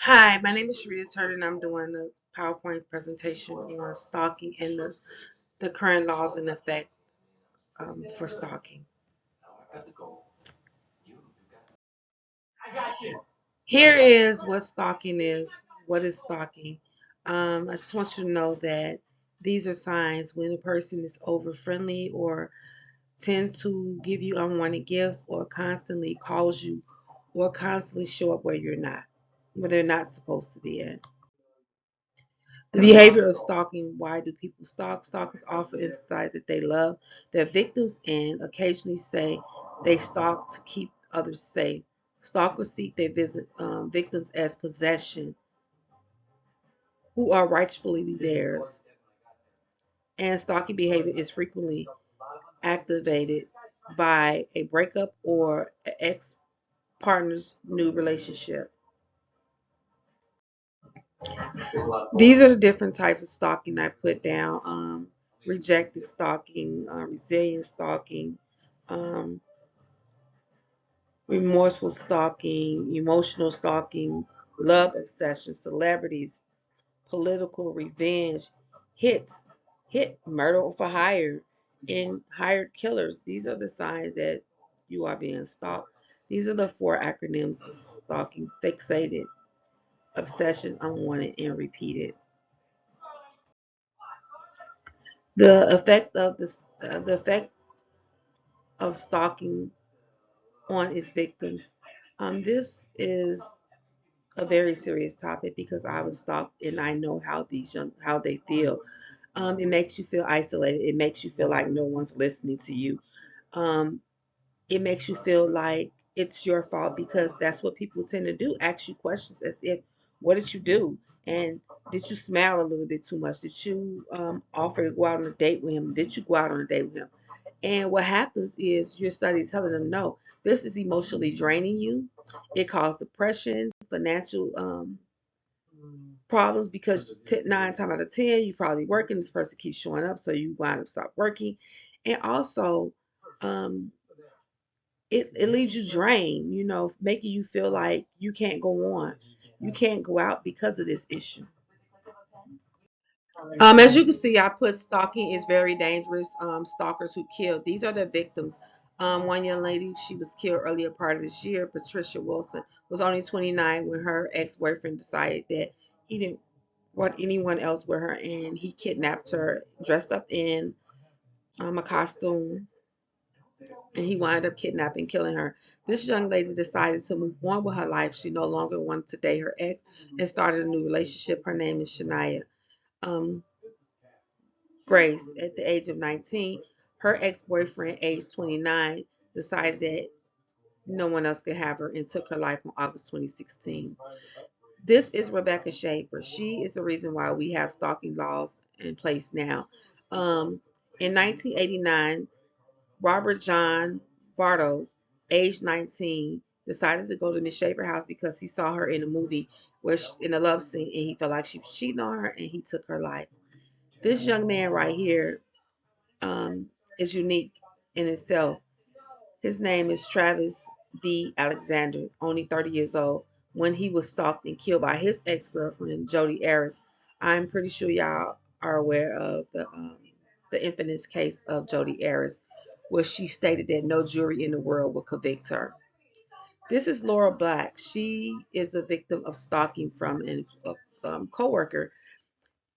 Hi, my name is Sharita Turner, and I'm doing a PowerPoint presentation on stalking and the current laws in effect for stalking. Here is what stalking is. What is stalking? I just want you to know that these are signs when a person is over friendly or tends to give you unwanted gifts or constantly calls you or constantly show up where they're not supposed to be at. The behavior of stalking. Why do people stalk? Stalkers often emphasize that they love their victims and occasionally say they stalk to keep others safe. Stalkers seek their victims as possession, who are rightfully theirs. And stalking behavior is frequently activated by a breakup or an ex partner's new relationship. These are the different types of stalking I put down. Rejected stalking, resilient stalking, um, remorseful stalking, emotional stalking, love obsession, celebrities, political revenge, hits, hit, murder for hire, and hired killers. These are the signs that you are being stalked. These are the four acronyms of stalking: fixated, obsession, unwanted, and repeated. The effect of stalking on its victims. This is a very serious topic because I was stalked and I know how they feel. It makes you feel isolated. It makes you feel like no one's listening to you. Um, it makes you feel like it's your fault because that's what people tend to do. Ask you questions as if, what did you do? And did you smile a little bit too much? Did you offer to go out on a date with him? Did you go out on a date with him? And what happens is your study is telling them, no, this is emotionally draining you. It causes depression, financial problems because 9 times out of 10, you probably working. This person keeps showing up, so you wind up stop working. And also, um, it leaves you drained, making you feel like you can't go on. You can't go out because of this issue. As you can see, I put stalking is very dangerous. Stalkers who kill. These are the victims. One young lady, she was killed earlier part of this year. Patricia Wilson was only 29 when her ex-boyfriend decided that he didn't want anyone else with her, and he kidnapped her, dressed up in a costume, and he wound up kidnapping, killing her. This young lady decided to move on with her life. She no longer wanted to date her ex and started a new relationship. Her name is Shania. Um, Grace, at the age of 19, her ex-boyfriend, age 29, decided that no one else could have her and took her life on August 2016. This is Rebecca Schaefer. She is the reason why we have stalking laws in place now. Um, in 1989, Robert John Bardo, age 19, decided to go to Miss Schaefer's house because he saw her in a movie in a love scene and he felt like she was cheating on her and he took her life. This young man right here is unique in itself. His name is Travis V. Alexander, only 30 years old, when he was stalked and killed by his ex-girlfriend, Jodi Arias. I'm pretty sure y'all are aware of the infamous case of Jodi Arias, where she stated that no jury in the world will convict her. This is Laura Black. She is a victim of stalking from a coworker.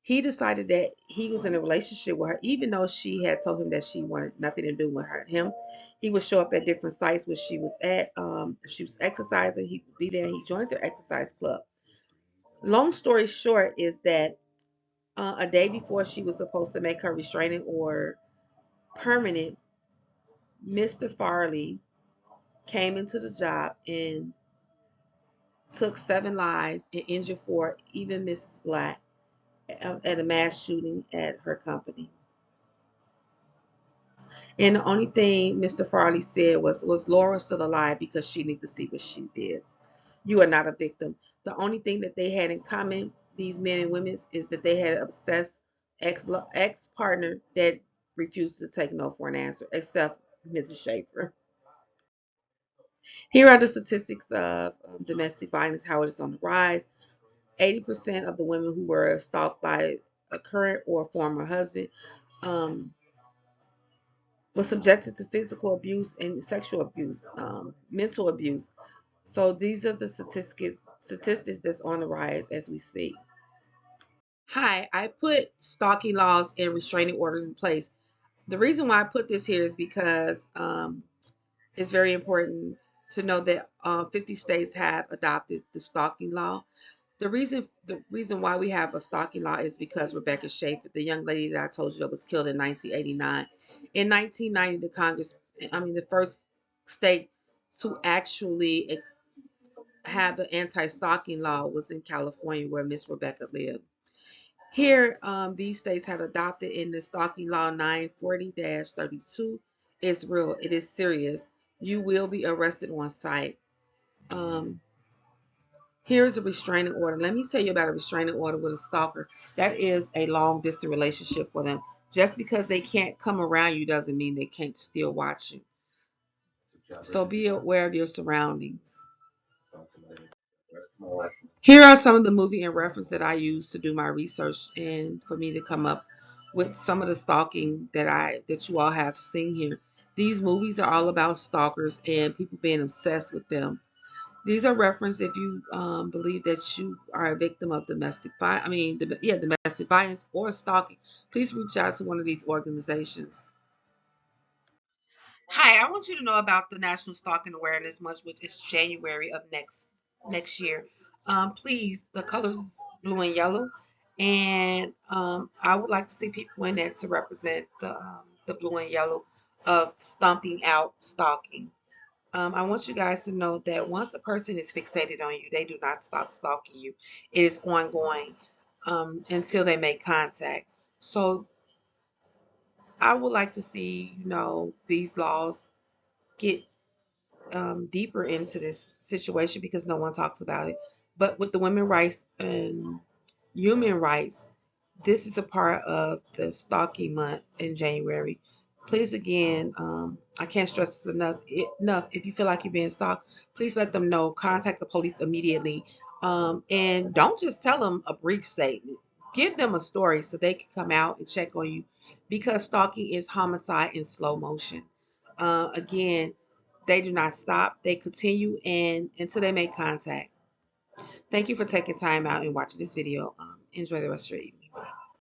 He decided that he was in a relationship with her, even though she had told him that she wanted nothing to do with him. He would show up at different sites where she was at. If she was exercising, he would be there. He joined their exercise club. Long story short is that a day before she was supposed to make her restraining order permanent, Mr. Farley came into the job and took 7 lives and injured 4, even Mrs. Black, at a mass shooting at her company. And the only thing Mr. Farley said was Laura still alive because she needed to see what she did. You are not a victim. The only thing that they had in common, these men and women, is that they had an obsessed ex partner that refused to take no for an answer, except Mrs. Schaefer. Here are the statistics of domestic violence, how it is on the rise. 80% of the women who were stalked by a current or former husband um, was subjected to physical abuse and sexual abuse, mental abuse. So these are the statistics that's on the rise as we speak. Hi, I put stalking laws and restraining orders in place. The reason why I put this here is because it's very important to know that 50 states have adopted the stalking law. The reason why we have a stalking law is because Rebecca Schaefer, the young lady that I told you that was killed in 1989. In 1990, the first state to actually have the anti-stalking law was in California, where Miss Rebecca lived. Here, these states have adopted in the stalking law 940-32. It's real. It is serious. You will be arrested on site. Um, Here's a restraining order. Let me tell you about a restraining order with a stalker. That is a long distance relationship for them. Just because they can't come around you doesn't mean they can't still watch you. So be aware of your surroundings. Here are some of the movie and reference that I use to do my research and for me to come up with some of the stalking that you all have seen here. These movies are all about stalkers and people being obsessed with them. These are reference if you believe that you are a victim of domestic violence or stalking. Please reach out to one of these organizations. Hi, I want you to know about the National Stalking Awareness Month, which is January of next year. Please, the colors is blue and yellow, and I would like to see people in that to represent the blue and yellow of stomping out stalking. I want you guys to know that once a person is fixated on you, they do not stop stalking you. It is ongoing until they make contact. So I would like to see, these laws get deeper into this situation because no one talks about it. But with the women's rights and human rights, this is a part of the stalking month in January. Please, again, I can't stress this enough. If you feel like you're being stalked, please let them know. Contact the police immediately. And don't just tell them a brief statement. Give them a story so they can come out and check on you because stalking is homicide in slow motion. Again, they do not stop. They continue and until they make contact. Thank you for taking time out and watching this video. Enjoy the rest of your evening.